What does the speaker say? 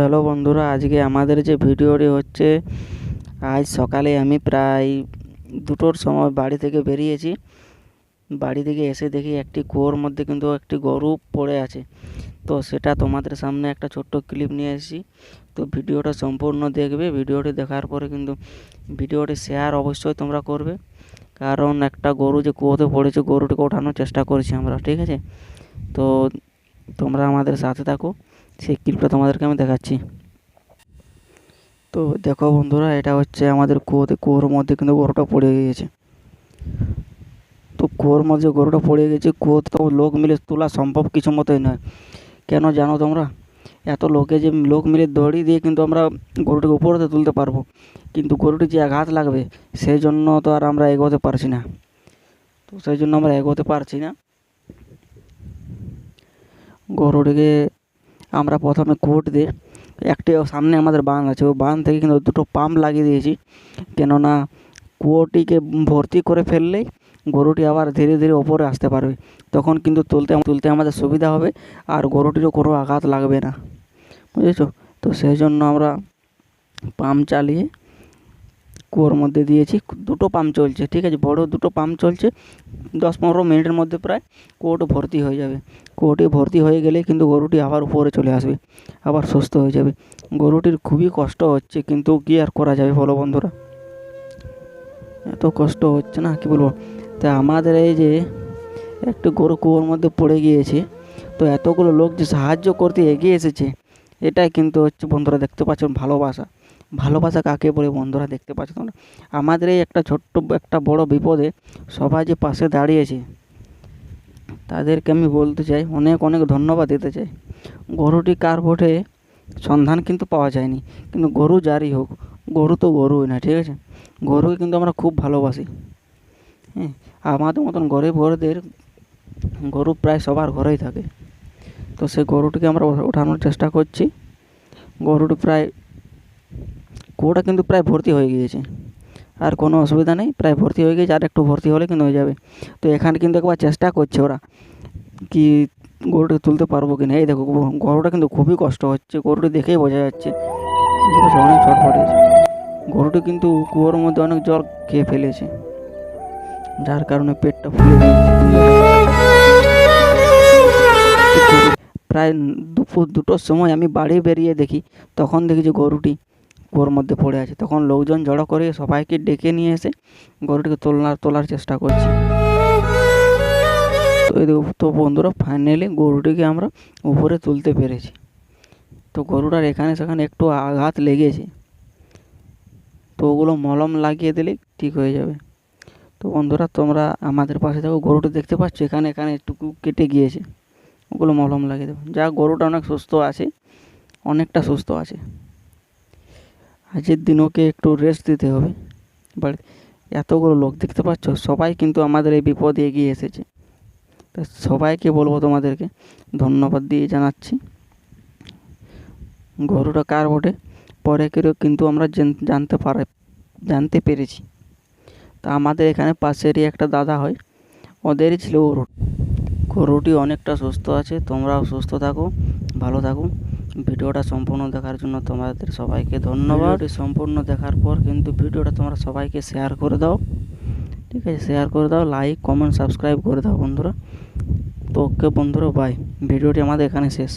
Hello বন্ধুরা, আজকে আমাদের যে ভিডিওটি হচ্ছে, আজ সকালে আমি প্রায় 2টোর সময় বাড়ি থেকে বেরিয়েছি। বাড়ি থেকে এসে দেখি একটি কুয়োর মধ্যে কিন্তু একটি গরু পড়ে আছে। তো সেটা তোমাদের সামনে একটা ছোট্ট ক্লিপ নিয়ে এসেছি। তো ভিডিওটা সম্পূর্ণ দেখবে। ভিডিওটি দেখার পরে কিন্তু ভিডিওটি শেয়ার অবশ্যই তোমরা করবে, কারণ একটা গরু যে কুয়োতে পড়েছে, গরুটিকে ওঠানোর চেষ্টা করছি আমরা, ঠিক আছে? তো তোমরা আমাদের সাথে থাকো, সেই ক্লিপটা তোমাদেরকে আমি দেখাচ্ছি। তো দেখো বন্ধুরা, এটা হচ্ছে আমাদের কুয়োর মধ্যে কিন্তু গরুটা পড়ে গিয়েছে। তো কুয়োর মধ্যে গরুটা পড়ে গেছে, কুয়োতে তো লোক মিলে তোলা সম্ভব কিছু মতোই নয়। কেন জানো তোমরা? এত লোক মিলে দড়ি দিয়ে কিন্তু আমরা গরুটিকে উপরেতে তুলতে পারবো, কিন্তু গরুটি যে আঘাত লাগবে সেই জন্য তো আর আমরা এগোতে পারছি না। গরুটিকে আমরা প্রথমে কোট দিয়ে একটি সামনে আমাদের বাঁধ আছে, ওই বাঁধ থেকে কিন্তু 2টো পাম্প লাগিয়ে দিয়েছি। কেননা কুয়োটিকে ভর্তি করে ফেললেই গরুটি আবার ধীরে ধীরে ওপরে আসতে পারবে, তখন কিন্তু তুলতে আমাদের সুবিধা হবে, আর গরুটিরও কোনো আঘাত লাগবে না, বুঝেছো? তো সেই জন্য আমরা পাম্প চালিয়ে কুয়োর মধ্যে দিয়েছি। 2টো পাম্প চলছে, ঠিক আছে? বড় 2টো পাম্প চলছে। 10-15 মিনিটের মধ্যে প্রায় কুয়োটি ভর্তি হয়ে যাবে। কুয়োটি ভর্তি হয়ে গেলে কিন্তু গরুটি আবার উপরে চলে আসবে, আবার সুস্থ হয়ে যাবে। গরুটির খুবই কষ্ট হচ্ছে, কিন্তু কী আর করা যাবে বলো বন্ধুরা? এত কষ্ট হচ্ছে না, কী বলবো। তা আমাদের এই যে একটু গরু কুয়োর মধ্যে পড়ে গিয়েছে, তো এতগুলো লোক যে সাহায্য করতে এগিয়ে এসেছে, এটাই কিন্তু হচ্ছে বন্ধুরা, দেখতে পাচ্ছেন ভালোবাসা। ভালোবাসা কাকে বলে বন্ধুরা, দেখতে পাচ্ছ তোমরা? আমাদের এই একটা বড় বিপদে সবাই যে পাশে দাঁড়িয়েছে, তাদেরকে আমি বলতে চাই, অনেক অনেক ধন্যবাদ দিতে চাই। গরুটি কার বটে সন্ধান কিন্তু পাওয়া যায়নি, কিন্তু গরু যারই হোক, গরু তো গরুই না, ঠিক আছে? গরুকে কিন্তু আমরা খুব ভালোবাসি। হ্যাঁ, আমাদের মতন গরিব ঘরদের গরু প্রায় সবার ঘরেই থাকে। তো সেই গরুটিকে আমরা ওঠানোর চেষ্টা করছি। গরুটি কুয়োটা কিন্তু প্রায় ভর্তি হয়ে গিয়েছে, আর কোনো অসুবিধা নেই, প্রায় ভর্তি হয়ে গেছে, আর একটু ভর্তি হলে কিন্তু হয়ে যাবে। তো এখানে কিন্তু একবার চেষ্টা করছে ওরা কি গরুটাকে তুলতে পারবো কি না। এই দেখো, গরুটা কিন্তু খুবই কষ্ট হচ্ছে, গরুটি দেখেই বোঝা যাচ্ছে অনেক ছটফটিয়েছে। গরুটি কিন্তু কুয়োর মধ্যে অনেক জল খেয়ে ফেলেছে, যার কারণে পেটটা ফুলে গিয়েছে। প্রায় দুপুর 2টোর সময় আমি বাড়ি বেরিয়ে দেখি, তখন দেখি যে গরুটি কুয়োর মধ্যে পড়ে আছে। তখন লোকজন জড়ো করে সবাইকে ডেকে নিয়ে এসে গরুটিকে তোলার চেষ্টা করছি। তো বন্ধুরা, ফাইনালি গরুটিকে আমরা উপরে তুলতে পেরেছি। তো গরুটার এখানে সেখানে একটু আঘাত লেগেছে, তো ওগুলো মলম লাগিয়ে দিলে ঠিক হয়ে যাবে। তো বন্ধুরা, তোমরা আমাদের পাশে থাকো। গরুটি দেখতে পাচ্ছ এখানে একটু কেটে গিয়েছে, ওগুলো মলম লাগিয়ে দেবো। যা গরুটা অনেক সুস্থ আছে, অনেকটা সুস্থ আছে। আজকের দিন ওকে একটু রেস্ট দিতে হবে। বাড়িতে এতগুলো লোক দেখতে পাচ্ছ, সবাই কিন্তু আমাদের এই বিপদে এগিয়ে এসেছে। তা সবাইকে বলবো, তোমাদেরকে ধন্যবাদ দিয়ে জানাচ্ছি। গরুটা কার বটে পরে কেউ কিন্তু আমরা জানতে পেরেছি। তা আমাদের এখানে পাশেরই একটা দাদা হয়, ওদেরই ছিল গরুটি অনেকটা সুস্থ আছে। তোমরাও সুস্থ থাকো, ভালো থাকো। ভিডিওটা সম্পূর্ণ দেখার জন্য তোমাদের সবাইকে ধন্যবাদ। সম্পূর্ণ দেখার পর কিন্তু ভিডিওটা তোমরা সবাইকে শেয়ার করে দাও, ঠিক আছে? শেয়ার করে দাও, লাইক কমেন্ট সাবস্ক্রাইব করে দাও বন্ধুরা। তো ওকে বন্ধুরা, বাই। ভিডিওটি আমাদের এখানে শেষ।